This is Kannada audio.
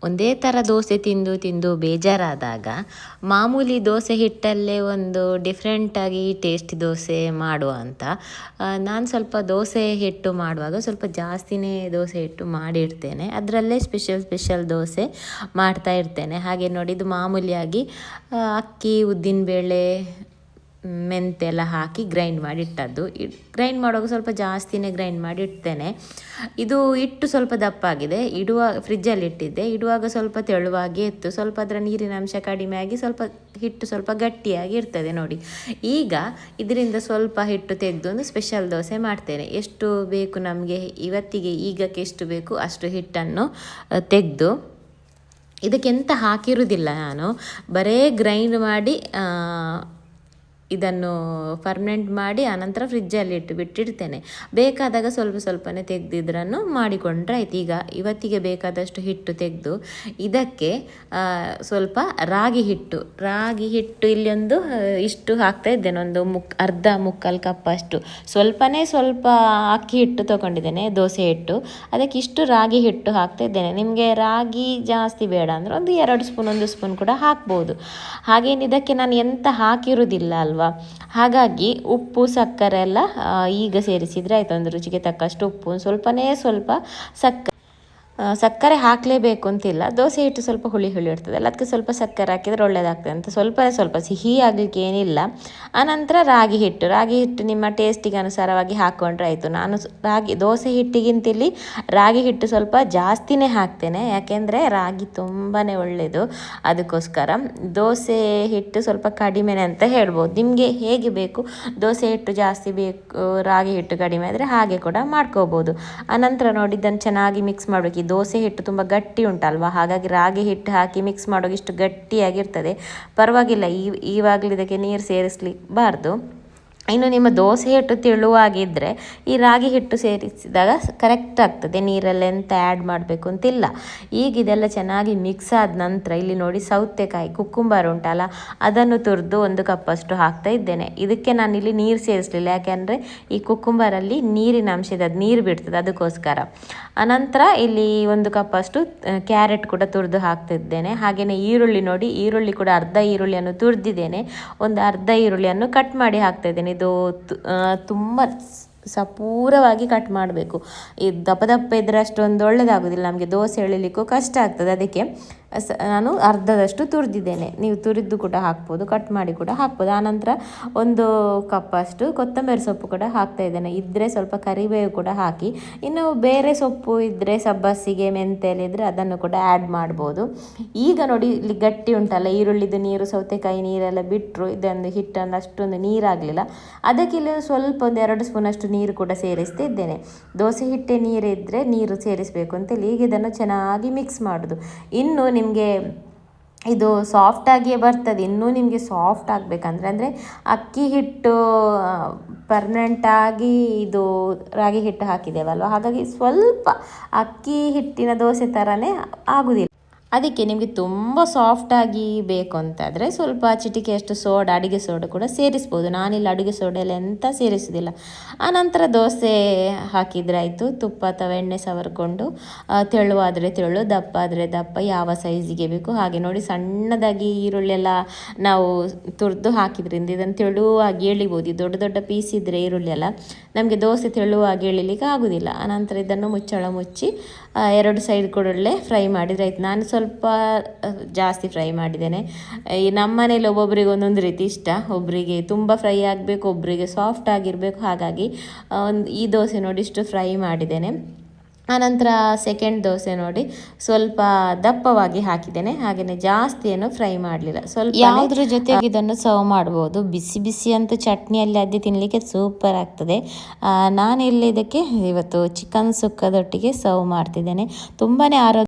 ಒಂದೇ ಥರ ದೋಸೆ ತಿಂದು ತಿಂದು ಬೇಜಾರಾದಾಗ ಮಾಮೂಲಿ ದೋಸೆ ಹಿಟ್ಟಲ್ಲೇ ಒಂದು ಡಿಫ್ರೆಂಟಾಗಿ ಟೇಸ್ಟ್ ದೋಸೆ ಮಾಡುವ ಅಂತ ನಾನು ಸ್ವಲ್ಪ ದೋಸೆ ಹಿಟ್ಟು ಮಾಡುವಾಗ ಸ್ವಲ್ಪ ಜಾಸ್ತಿನೇ ದೋಸೆ ಹಿಟ್ಟು ಮಾಡಿಡ್ತೇನೆ. ಅದರಲ್ಲೇ ಸ್ಪೆಷಲ್ ದೋಸೆ ಮಾಡ್ತಾ ಇರ್ತೇನೆ. ಹಾಗೆ ನೋಡಿ, ಇದು ಮಾಮೂಲಿಯಾಗಿ ಅಕ್ಕಿ, ಉದ್ದಿನಬೇಳೆ, ಮೆಂತೆ ಎಲ್ಲ ಹಾಕಿ ಗ್ರೈಂಡ್ ಮಾಡಿ ಇಟ್ಟದ್ದು. ಗ್ರೈಂಡ್ ಮಾಡುವಾಗ ಸ್ವಲ್ಪ ಜಾಸ್ತಿನೇ ಗ್ರೈಂಡ್ ಮಾಡಿ ಇಡ್ತೇನೆ. ಇದು ಹಿಟ್ಟು ಸ್ವಲ್ಪ ದಪ್ಪಾಗಿದೆ. ಫ್ರಿಜ್ಜಲ್ಲಿ ಇಟ್ಟಿದ್ದೆ, ಇಡುವಾಗ ಸ್ವಲ್ಪ ತೆಳುವಾಗಿ ಇತ್ತು. ಸ್ವಲ್ಪ ಅದರ ನೀರಿನ ಅಂಶ ಕಡಿಮೆ ಆಗಿ ಸ್ವಲ್ಪ ಹಿಟ್ಟು ಸ್ವಲ್ಪ ಗಟ್ಟಿಯಾಗಿ ಇರ್ತದೆ ನೋಡಿ. ಈಗ ಇದರಿಂದ ಸ್ವಲ್ಪ ಹಿಟ್ಟು ತೆಗೆದು ಒಂದು ಸ್ಪೆಷಲ್ ದೋಸೆ ಮಾಡ್ತೇನೆ. ಎಷ್ಟು ಬೇಕು ನಮಗೆ ಇವತ್ತಿಗೆ, ಈಗಕ್ಕೆ ಎಷ್ಟು ಬೇಕು ಅಷ್ಟು ಹಿಟ್ಟನ್ನು ತೆಗೆದು, ಇದಕ್ಕೆಂತ ಹಾಕಿರುವುದಿಲ್ಲ ನಾನು, ಬರೇ ಗ್ರೈಂಡ್ ಮಾಡಿ ಇದನ್ನು ಫರ್ಮೆಂಟ್ ಮಾಡಿ ಆನಂತರ ಫ್ರಿಜ್ಜಲ್ಲಿ ಇಟ್ಟು ಬಿಟ್ಟಿಡ್ತೇನೆ. ಬೇಕಾದಾಗ ಸ್ವಲ್ಪನೇ ತೆಗೆದಿದ್ರನ್ನು ಮಾಡಿಕೊಂಡ್ರೆ ಆಯ್ತು. ಈಗ ಇವತ್ತಿಗೆ ಬೇಕಾದಷ್ಟು ಹಿಟ್ಟು ತೆಗೆದು ಇದಕ್ಕೆ ಸ್ವಲ್ಪ ರಾಗಿ ಹಿಟ್ಟು ಇಲ್ಲಿ ಒಂದು ಇಷ್ಟು ಹಾಕ್ತಾ ಇದ್ದೇನೆ, ಒಂದು ಅರ್ಧ ಮುಕ್ಕಾಲು ಕಪ್ ಅಷ್ಟು. ಸ್ವಲ್ಪ ಅಕ್ಕಿ ಹಿಟ್ಟು ತೊಗೊಂಡಿದ್ದೇನೆ, ದೋಸೆ ಹಿಟ್ಟು, ಅದಕ್ಕೆ ಇಷ್ಟು ರಾಗಿ ಹಿಟ್ಟು ಹಾಕ್ತಾ ಇದ್ದೇನೆ. ನಿಮಗೆ ರಾಗಿ ಜಾಸ್ತಿ ಬೇಡ ಅಂದರೆ ಒಂದು 2 ಸ್ಪೂನ್ 1 ಸ್ಪೂನ್ ಕೂಡ ಹಾಕ್ಬೋದು. ಹಾಗೇನು ಇದಕ್ಕೆ ನಾನು ಎಂತ ಹಾಕಿರುವುದಿಲ್ಲ ಅಲ್ವಾ, ಹಾಗಾಗಿ ಉಪ್ಪು ಸಕ್ಕರೆ ಎಲ್ಲ ಈಗ ಸೇರಿಸಿದರೆ ಆಯಿತು. ಒಂದು ರುಚಿಗೆ ತಕ್ಕಷ್ಟು ಉಪ್ಪು, ಸ್ವಲ್ಪ ಸಕ್ಕರೆ ಹಾಕಲೇಬೇಕು ಅಂತಿಲ್ಲ. ದೋಸೆ ಹಿಟ್ಟು ಸ್ವಲ್ಪ ಹುಳಿ ಇರ್ತದಲ್ಲ, ಅದಕ್ಕೆ ಸ್ವಲ್ಪ ಸಕ್ಕರೆ ಹಾಕಿದರೆ ಒಳ್ಳೆಯದಾಗ್ತದೆ ಅಂತ ಸ್ವಲ್ಪ ಸಿಹಿ ಆಗಲಿಕ್ಕೆ ಏನಿಲ್ಲ. ಆನಂತರ ರಾಗಿ ಹಿಟ್ಟು ನಿಮ್ಮ ಟೇಸ್ಟಿಗೆ ಅನುಸಾರವಾಗಿ ಹಾಕ್ಕೊಂಡ್ರೆ ಆಯಿತು. ನಾನು ದೋಸೆ ಹಿಟ್ಟಿಗಿಂತ ಇಲ್ಲಿ ರಾಗಿ ಹಿಟ್ಟು ಸ್ವಲ್ಪ ಜಾಸ್ತಿನೇ ಹಾಕ್ತೇನೆ, ಯಾಕೆಂದರೆ ರಾಗಿ ತುಂಬಾ ಒಳ್ಳೆಯದು. ಅದಕ್ಕೋಸ್ಕರ ದೋಸೆ ಹಿಟ್ಟು ಸ್ವಲ್ಪ ಕಡಿಮೆನೆ ಅಂತ ಹೇಳ್ಬೋದು. ನಿಮಗೆ ಹೇಗೆ ಬೇಕು, ದೋಸೆ ಹಿಟ್ಟು ಜಾಸ್ತಿ ಬೇಕು, ರಾಗಿ ಹಿಟ್ಟು ಕಡಿಮೆ ಆದರೆ ಹಾಗೆ ಕೂಡ ಮಾಡ್ಕೋಬೋದು. ಆನಂತರ ನೋಡಿ, ಇದನ್ನು ಚೆನ್ನಾಗಿ ಮಿಕ್ಸ್ ಮಾಡಬೇಕು. ದೋಸೆ ಹಿಟ್ಟು ತುಂಬ ಗಟ್ಟಿ ಉಂಟಲ್ವಾ, ಹಾಗಾಗಿ ರಾಗಿ ಹಿಟ್ಟು ಹಾಕಿ ಮಿಕ್ಸ್ ಮಾಡುವಾಗ ಇಷ್ಟು ಗಟ್ಟಿಯಾಗಿರ್ತದೆ. ಪರವಾಗಿಲ್ಲ, ಈವಾಗಲೂ ಇದಕ್ಕೆ ನೀರು ಸೇರಿಸಲಿಕ್ಬಾರ್ದು. ಇನ್ನು ನಿಮ್ಮ ದೋಸೆ ಹಿಟ್ಟು ತೆಳುವಾಗಿದ್ದರೆ ಈ ರಾಗಿ ಹಿಟ್ಟು ಸೇರಿಸಿದಾಗ ಕರೆಕ್ಟ್ ಆಗ್ತದೆ, ನೀರಲ್ಲೆಂತ ಆ್ಯಡ್ ಮಾಡಬೇಕು ಅಂತಿಲ್ಲ. ಈಗ ಇದೆಲ್ಲ ಚೆನ್ನಾಗಿ ಮಿಕ್ಸ್ ಆದ ನಂತರ ಇಲ್ಲಿ ನೋಡಿ, ಸೌತೆಕಾಯಿ ಕುಕ್ಕುಂಬರ್ ಉಂಟಲ್ಲ, ಅದನ್ನು ತುರಿದು 1 ಕಪ್ಪಷ್ಟು ಹಾಕ್ತಾ ಇದ್ದೇನೆ. ಇದಕ್ಕೆ ನಾನಿಲ್ಲಿ ನೀರು ಸೇರಿಸಲಿಲ್ಲ, ಯಾಕೆಂದರೆ ಈ ಕುಕ್ಕುಂಬರಲ್ಲಿ ನೀರಿನ ಅಂಶದ ನೀರು ಬಿಡ್ತದೆ, ಅದಕ್ಕೋಸ್ಕರ. ಅನಂತರ ಇಲ್ಲಿ 1 ಕಪ್ಪಷ್ಟು ಕ್ಯಾರೆಟ್ ಕೂಡ ತುರಿದು ಹಾಕ್ತಿದ್ದೇನೆ. ಹಾಗೆಯೇ ಈರುಳ್ಳಿ ನೋಡಿ, ಈರುಳ್ಳಿ ಕೂಡ ಅರ್ಧ ಈರುಳ್ಳಿಯನ್ನು ತುರಿದಿದ್ದೇನೆ, ಒಂದು ಅರ್ಧ ಈರುಳ್ಳಿಯನ್ನು ಕಟ್ ಮಾಡಿ ಹಾಕ್ತಾ ಇದ್ದೇನೆ. ಇದು ತುಂಬ ಸಪೂರವಾಗಿ ಕಟ್ ಮಾಡಬೇಕು. ಈ ದಪ್ಪ ಇದ್ದರೆ ಅಷ್ಟೊಂದು ಒಳ್ಳೆಯದಾಗೋದಿಲ್ಲ, ನಮಗೆ ದೋಸೆ ಎಳಿಲಿಕ್ಕೂ ಕಷ್ಟ ಆಗ್ತದೆ. ಅದಕ್ಕೆ ನಾನು ಅರ್ಧದಷ್ಟು ತುರಿದಿದ್ದೇನೆ. ನೀವು ತುರಿದು ಕೂಡ ಹಾಕ್ಬೋದು, ಕಟ್ ಮಾಡಿ ಕೂಡ ಹಾಕ್ಬೋದು. ಆನಂತರ 1 ಕಪ್ಪಷ್ಟು ಕೊತ್ತಂಬರಿ ಸೊಪ್ಪು ಕೂಡ ಹಾಕ್ತಾ ಇದ್ದೇನೆ. ಇದ್ದರೆ ಸ್ವಲ್ಪ ಕರಿಬೇವು ಕೂಡ ಹಾಕಿ, ಇನ್ನು ಬೇರೆ ಸೊಪ್ಪು ಇದ್ದರೆ ಸಬ್ಬಸಿಗೆ, ಮೆಂತೆ ಎಲೆ ಇದ್ದರೆ ಅದನ್ನು ಕೂಡ ಆ್ಯಡ್ ಮಾಡ್ಬೋದು. ಈಗ ನೋಡಿ, ಇಲ್ಲಿ ಗಟ್ಟಿ ಉಂಟಲ್ಲ, ಈರುಳ್ಳಿದು ನೀರು, ಸೌತೆಕಾಯಿ ನೀರೆಲ್ಲ ಬಿಟ್ಟರು, ಇದೊಂದು ಹಿಟ್ಟನ್ನು ಅಷ್ಟೊಂದು ನೀರಾಗಲಿಲ್ಲ. ಅದಕ್ಕೆ ಇಲ್ಲಿ ಸ್ವಲ್ಪ 2 ಸ್ಪೂನಷ್ಟು ನೀರು ಕೂಡ ಸೇರಿಸ್ತಾ ಇದ್ದೇನೆ. ದೋಸೆ ಹಿಟ್ಟೆ ನೀರಿದ್ದರೆ ನೀರು ಸೇರಿಸಬೇಕು ಅಂತೇಳಿ ಈಗ ಇದನ್ನು ಚೆನ್ನಾಗಿ ಮಿಕ್ಸ್ ಮಾಡೋದು. ಇನ್ನು ನಿಮಗೆ ಇದು ಸಾಫ್ಟಾಗಿಯೇ ಬರ್ತದೆ. ಇನ್ನೂ ನಿಮಗೆ ಸಾಫ್ಟ್ ಆಗಬೇಕಂದ್ರೆ, ಅಂದರೆ ಅಕ್ಕಿ ಹಿಟ್ಟು ಪರ್ಮನೆಂಟಾಗಿ ಇದು ರಾಗಿ ಹಿಟ್ಟು ಹಾಕಿದ್ದೇವಲ್ವ, ಹಾಗಾಗಿ ಸ್ವಲ್ಪ ಅಕ್ಕಿ ಹಿಟ್ಟಿನ ದೋಸೆ ಥರನೇ ಆಗೋದಿಲ್ಲ. ಅದಕ್ಕೆ ನಿಮಗೆ ತುಂಬ ಸಾಫ್ಟಾಗಿ ಬೇಕು ಅಂತಾದರೆ ಸ್ವಲ್ಪ ಚಿಟಿಕೆಯಷ್ಟು ಅಡುಗೆ ಸೋಡಾ ಕೂಡ ಸೇರಿಸ್ಬೋದು. ನಾನಿಲ್ಲಿ ಅಡುಗೆ ಸೋಡಾ ಎಲ್ಲ ಎಂತ ಸೇರಿಸೋದಿಲ್ಲ. ಆನಂತರ ದೋಸೆ ಹಾಕಿದರೆ ಆಯಿತು. ತುಪ್ಪ ಅಥವಾ ಎಣ್ಣೆ ಸವರ್ಕೊಂಡು, ತೆಳುವಾದರೆ ತೆಳು, ದಪ್ಪ ಆದರೆ ದಪ್ಪ, ಯಾವ ಸೈಜಿಗೆ ಬೇಕು ಹಾಗೆ ನೋಡಿ. ಸಣ್ಣದಾಗಿ ಈರುಳ್ಳಿ ಎಲ್ಲ ನಾವು ತುರಿದು ಹಾಕಿದ್ರಿಂದ ಇದನ್ನು ತೆಳುವಾಗಿ ಎಳಿಬೋದು. ದೊಡ್ಡ ಪೀಸ್ ಇದ್ದರೆ ಈರುಳ್ಳಿ ಎಲ್ಲ ನಮಗೆ ದೋಸೆ ತೆಳುವಾಗಿ ಎಳಿಲಿಕ್ಕೆ ಆಗೋದಿಲ್ಲ. ಆನಂತರ ಇದನ್ನು ಮುಚ್ಚಳ ಮುಚ್ಚಿ 2 ಸೈಡ್ ಕೂಡ ಒಳ್ಳೆ ಫ್ರೈ ಮಾಡಿದರೆ ಆಯ್ತು. ನಾನು ಸ್ವಲ್ಪ ಜಾಸ್ತಿ ಫ್ರೈ ಮಾಡಿದ್ದೇನೆ. ಈ ನಮ್ಮ ಮನೇಲಿ ಒಬ್ಬೊಬ್ಬರಿಗೆ ಒಂದೊಂದು ರೀತಿ ಇಷ್ಟ, ಒಬ್ಬರಿಗೆ ತುಂಬ ಫ್ರೈ ಆಗಬೇಕು, ಒಬ್ಬರಿಗೆ ಸಾಫ್ಟ್ ಆಗಿರಬೇಕು. ಹಾಗಾಗಿ ಈ ದೋಸೆ ನೋಡಿ ಇಷ್ಟು ಫ್ರೈ ಮಾಡಿದ್ದೇನೆ. ಆನಂತರ ಸೆಕೆಂಡ್ ದೋಸೆ ನೋಡಿ ಸ್ವಲ್ಪ ದಪ್ಪವಾಗಿ ಹಾಕಿದ್ದೇನೆ, ಹಾಗೆಯೇ ಜಾಸ್ತಿ ಏನು ಫ್ರೈ ಮಾಡಲಿಲ್ಲ. ಸ್ವಲ್ಪ ಯಾವುದ್ರ ಜೊತೆಗೆ ಇದನ್ನು ಸರ್ವ್ ಮಾಡ್ಬೋದು. ಬಿಸಿ ಅಂತ ಚಟ್ನಿಯಲ್ಲಿ ಅದೇ ತಿನ್ನಲಿಕ್ಕೆ ಸೂಪರ್ ಆಗ್ತದೆ. ನಾನಿಲ್ಲಿ ಇದಕ್ಕೆ ಇವತ್ತು ಚಿಕನ್ ಸುಕ್ಕದೊಟ್ಟಿಗೆ ಸರ್ವ್ ಮಾಡ್ತಿದ್ದೇನೆ. ತುಂಬಾ ಆರೋಗ್ಯ